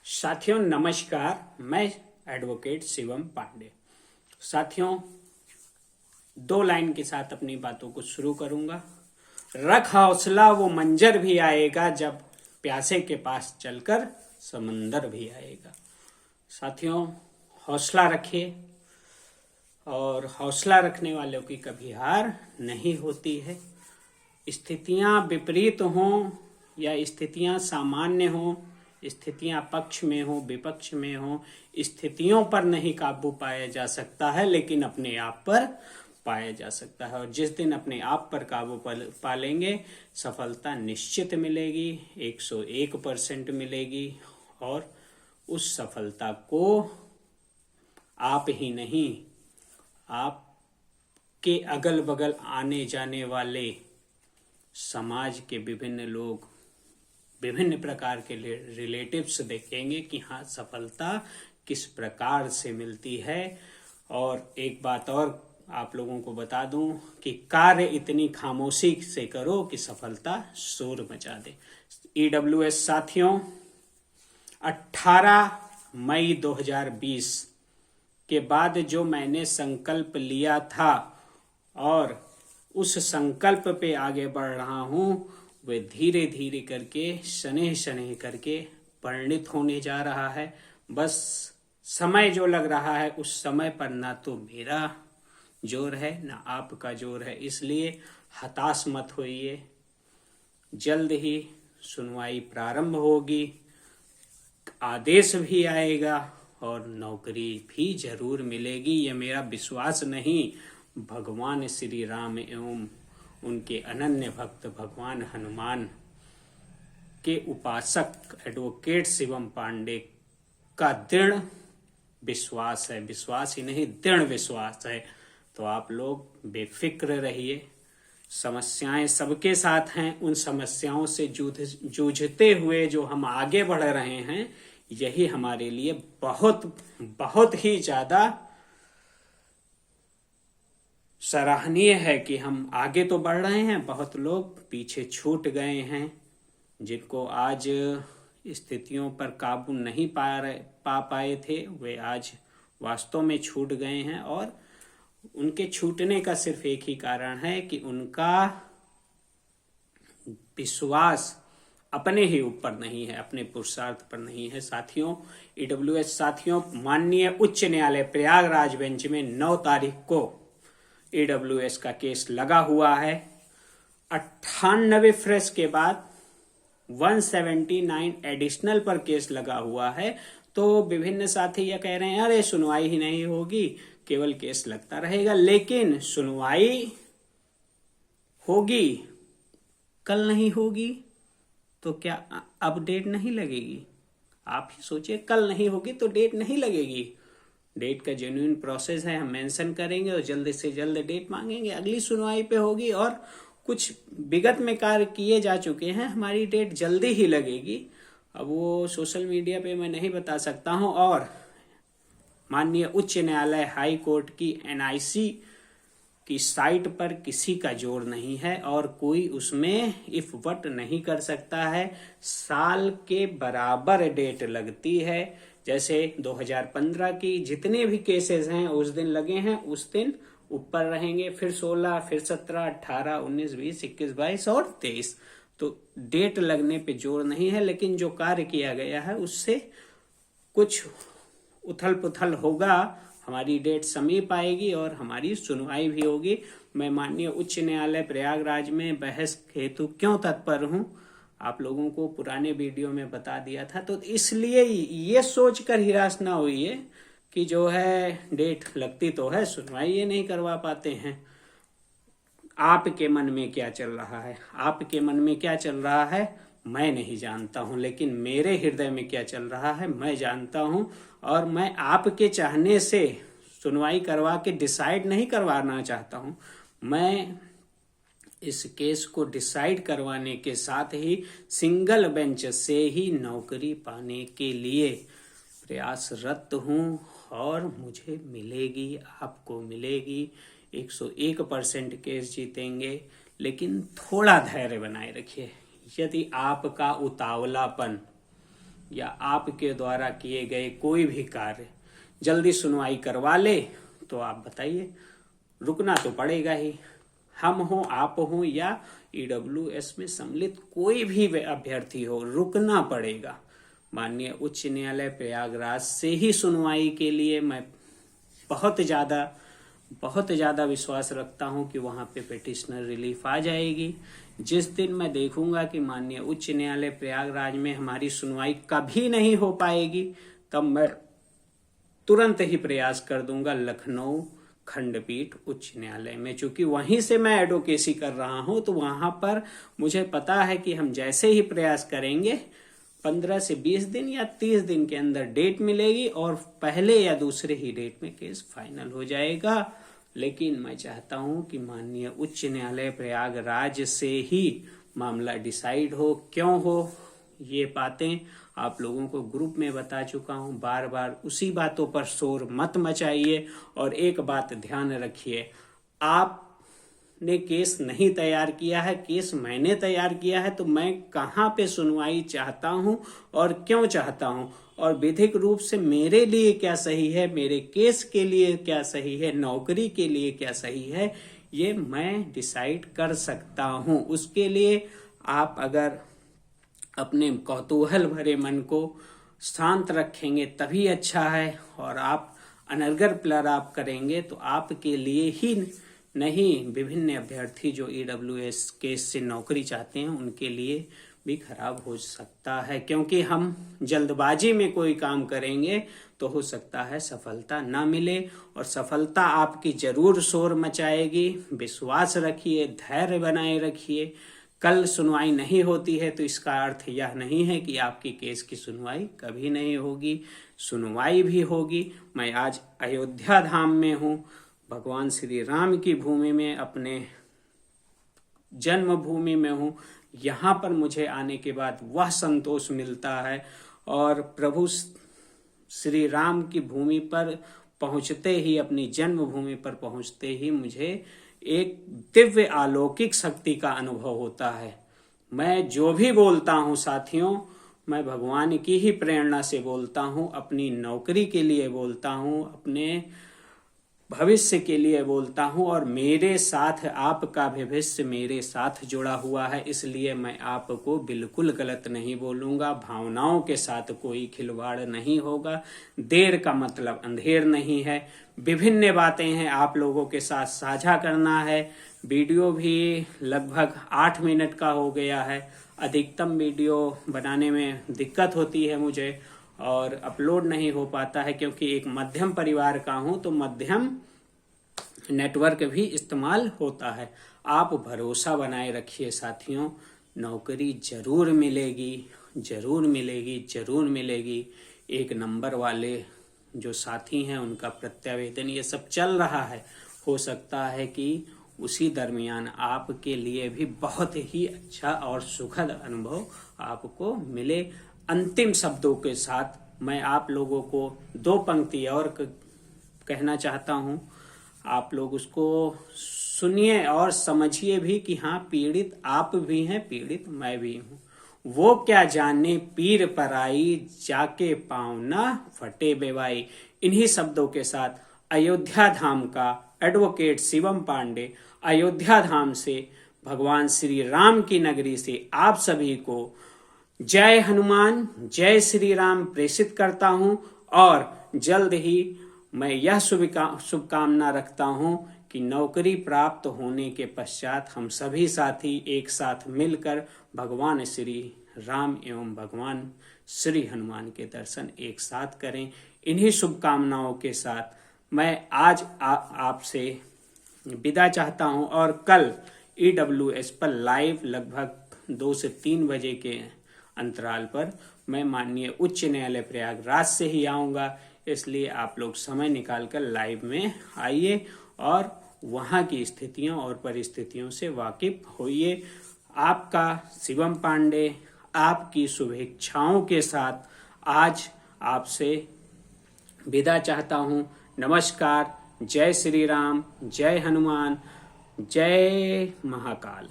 साथियों नमस्कार, मैं एडवोकेट शिवम पांडे। साथियों, दो लाइन के साथ अपनी बातों को शुरू करूंगा। रख हौसला, वो मंजर भी आएगा जब प्यासे के पास चलकर समंदर भी आएगा। साथियों, हौसला रखिए और हौसला रखने वालों की कभी हार नहीं होती है। स्थितियां विपरीत हों या स्थितियां सामान्य हों, स्थितियां पक्ष में हो विपक्ष में हो, स्थितियों पर नहीं काबू पाया जा सकता है लेकिन अपने आप पर पाया जा सकता है। और जिस दिन अपने आप पर काबू पा लेंगे, सफलता निश्चित मिलेगी, 101% मिलेगी। और उस सफलता को आप ही नहीं, आपके अगल बगल आने जाने वाले समाज के विभिन्न लोग, विभिन्न प्रकार के रिलेटिव्स देखेंगे कि हाँ, सफलता किस प्रकार से मिलती है। और एक बात और आप लोगों को बता दूं कि कार्य इतनी खामोशी से करो कि सफलता शोर मचा दे। EWS साथियों, 18 मई 2020 के बाद जो मैंने संकल्प लिया था और उस संकल्प पे आगे बढ़ रहा हूं, वे धीरे धीरे करके शनैः शनैः करके परिणित होने जा रहा है। बस समय जो लग रहा है, उस समय पर ना तो मेरा जोर है ना आपका जोर है, इसलिए हताश मत होइए। जल्द ही सुनवाई प्रारंभ होगी, आदेश भी आएगा और नौकरी भी जरूर मिलेगी। ये मेरा विश्वास नहीं, भगवान श्री राम एवं उनके अनन्य भक्त भगवान हनुमान के उपासक एडवोकेट शिवम पांडे का दृढ़ विश्वास है। विश्वास ही नहीं, दृढ़ विश्वास है। तो आप लोग बेफिक्र रहिए। समस्याएं सबके साथ हैं। उन समस्याओं से जूझते हुए जो हम आगे बढ़ रहे हैं, यही हमारे लिए बहुत बहुत ही ज्यादा सराहनीय है कि हम आगे तो बढ़ रहे हैं। बहुत लोग पीछे छूट गए हैं, जिनको आज स्थितियों पर काबू नहीं पा पाए थे, वे आज वास्तव में छूट गए हैं। और उनके छूटने का सिर्फ एक ही कारण है कि उनका विश्वास अपने ही ऊपर नहीं है, अपने पुरुषार्थ पर नहीं है। साथियों, EWS साथियों, माननीय उच्च न्यायालय प्रयागराज बेंच में 9 तारीख को EWS का केस लगा हुआ है। 98 फ्रेश के बाद 179 एडिशनल पर केस लगा हुआ है। तो विभिन्न साथी यह कह रहे हैं, अरे सुनवाई ही नहीं होगी, केवल केस लगता रहेगा। लेकिन सुनवाई होगी, कल नहीं होगी तो क्या अब डेट नहीं लगेगी? आप ही सोचिए, कल नहीं होगी तो डेट नहीं लगेगी। डेट का जेन्युइन प्रोसेस है, हम मेंशन करेंगे और जल्द से जल्द डेट मांगेंगे, अगली सुनवाई पे होगी। और कुछ विगत में कार्य किए जा चुके हैं, हमारी डेट जल्दी ही लगेगी। अब वो सोशल मीडिया पे मैं नहीं बता सकता हूं। और माननीय उच्च न्यायालय हाई कोर्ट की NIC की साइट पर किसी का जोर नहीं है और कोई उसमें इफ वट नहीं कर सकता है। साल के बराबर डेट लगती है। जैसे 2015 की जितने भी केसेस हैं उस दिन लगे हैं, उस दिन ऊपर रहेंगे। फिर 16, फिर 17, 18, 19, 20, 21, 22 और 23। तो डेट लगने पे जोर नहीं है, लेकिन जो कार्य किया गया है उससे कुछ उथल पुथल होगा। हमारी डेट समीप आएगी और हमारी सुनवाई भी होगी। मैं माननीय उच्च न्यायालय प्रयागराज में बहस हेतु क्यों तत्पर हूं, आप लोगों को पुराने वीडियो में बता दिया था। तो इसलिए ये सोचकर हिरास ना होइए कि जो है डेट लगती तो है, सुनवाई ये नहीं करवा पाते हैं। आपके मन में क्या चल रहा है, आपके मन में क्या चल रहा है मैं नहीं जानता हूं, लेकिन मेरे हृदय में क्या चल रहा है मैं जानता हूं। और मैं आपके चाहने से सुनवाई करवा के डिसाइड नहीं करवाना चाहता हूं। मैं इस केस को डिसाइड करवाने के साथ ही सिंगल बेंच से ही नौकरी पाने के लिए प्रयासरत हूं और मुझे मिलेगी, आपको मिलेगी। 101% केस जीतेंगे, लेकिन थोड़ा धैर्य बनाए रखिए। यदि आपका उतावलापन या आपके द्वारा किए गए कोई भी कार्य जल्दी सुनवाई करवा ले तो आप बताइए, रुकना तो पड़ेगा ही। हम हो, आप हो या ईडब्ल्यूएस में सम्मिलित कोई भी अभ्यर्थी हो, रुकना पड़ेगा। माननीय उच्च न्यायालय प्रयागराज से ही सुनवाई के लिए मैं बहुत ज्यादा विश्वास रखता हूं कि वहां पे पिटिशनर रिलीफ आ जाएगी। जिस दिन मैं देखूंगा कि माननीय उच्च न्यायालय प्रयागराज में हमारी सुनवाई कभी नहीं हो पाएगी, तब मैं तुरंत ही प्रयास कर दूंगा लखनऊ खंडपीठ उच्च न्यायालय में। चूंकि वहीं से मैं एडवोकेसी कर रहा हूं तो वहां पर मुझे पता है कि हम जैसे ही प्रयास करेंगे 15 से 20 दिन या 30 दिन के अंदर डेट मिलेगी और पहले या दूसरे ही डेट में केस फाइनल हो जाएगा। लेकिन मैं चाहता हूं कि माननीय उच्च न्यायालय प्रयागराज से ही मामला डिसाइड हो। क्यों हो, ये बातें आप लोगों को ग्रुप में बता चुका हूं। बार बार उसी बातों पर शोर मत मचाइए। और एक बात ध्यान रखिए, आपने केस नहीं तैयार किया है, केस मैंने तैयार किया है, तो मैं कहां पे सुनवाई चाहता हूं और क्यों चाहता हूं और विधिक रूप से मेरे लिए क्या सही है, मेरे केस के लिए क्या सही है, नौकरी के लिए क्या सही है, ये मैं डिसाइड कर सकता हूं। उसके लिए आप अगर अपने कौतूहल भरे मन को शांत रखेंगे तभी अच्छा है। और आप अनर्गल प्रलाप करेंगे तो आपके लिए ही नहीं, विभिन्न अभ्यर्थी जो ईडब्ल्यूएस केस से नौकरी चाहते हैं उनके लिए भी खराब हो सकता है। क्योंकि हम जल्दबाजी में कोई काम करेंगे तो हो सकता है सफलता ना मिले, और सफलता आपकी जरूर शोर मचाएगी। विश्वास रखिए, धैर्य बनाए रखिए। कल सुनवाई नहीं होती है तो इसका अर्थ यह नहीं है कि आपकी केस की सुनवाई कभी नहीं होगी। सुनवाई भी होगी। मैं आज अयोध्या धाम में हूँ, भगवान श्री राम की भूमि में, अपने जन्मभूमि में हूँ। यहाँ पर मुझे आने के बाद वह संतोष मिलता है और प्रभु श्री राम की भूमि पर पहुंचते ही, अपनी जन्मभूमि पर पहुंचते ही मुझे एक दिव्य अलौकिक शक्ति का अनुभव होता है। मैं जो भी बोलता हूं साथियों, मैं भगवान की ही प्रेरणा से बोलता हूं, अपनी नौकरी के लिए बोलता हूं, अपने भविष्य के लिए बोलता हूं, और मेरे साथ आपका भविष्य मेरे साथ जुड़ा हुआ है। इसलिए मैं आपको बिल्कुल गलत नहीं बोलूंगा। भावनाओं के साथ कोई खिलवाड़ नहीं होगा। देर का मतलब अंधेर नहीं है। विभिन्न बातें हैं आप लोगों के साथ साझा करना है। वीडियो भी लगभग 8 मिनट का हो गया है। अधिकतम वीडियो बनाने में दिक्कत होती है मुझे और अपलोड नहीं हो पाता है, क्योंकि एक मध्यम परिवार का हूं तो मध्यम नेटवर्क भी इस्तेमाल होता है। आप भरोसा बनाए रखिए साथियों, नौकरी जरूर मिलेगी, जरूर मिलेगी, जरूर मिलेगी। एक नंबर वाले जो साथी हैं उनका प्रत्यावेदन ये सब चल रहा है। हो सकता है कि उसी दरमियान आपके लिए भी बहुत ही अच्छा और सुखद अनुभव आपको मिले। अंतिम शब्दों के साथ मैं आप लोगों को 2 पंक्ति और कहना चाहता हूं। आप लोग उसको सुनिए और समझिए भी कि हाँ, पीड़ित आप भी हैं, पीड़ित मैं भी हूं। वो क्या जाने पीर पराई, जाके पाँव ना फटे बेवाई। इन्हीं शब्दों के साथ अयोध्या धाम का एडवोकेट शिवम पांडे अयोध्या धाम से, भगवान श्री राम की नगरी से आप सभी को जय हनुमान, जय श्री राम प्रेषित करता हूं। और जल्द ही मैं यह शुभकामना रखता हूं कि नौकरी प्राप्त होने के पश्चात हम सभी साथी एक साथ मिलकर भगवान श्री राम एवं भगवान श्री हनुमान के दर्शन एक साथ करें। इन्हीं शुभकामनाओं के साथ मैं आज आपसे विदा चाहता हूं और कल ईडब्ल्यूएस पर लाइव लगभग 2 से 3 बजे के अंतराल पर मैं माननीय उच्च न्यायालय प्रयागराज से ही आऊंगा। इसलिए आप लोग समय निकालकर लाइव में आइए और वहां की स्थितियों और परिस्थितियों से वाकिफ होइए। आपका शिवम पांडे आपकी शुभेच्छाओं के साथ आज आपसे विदा चाहता हूं। नमस्कार। जय श्री राम, जय हनुमान, जय महाकाल।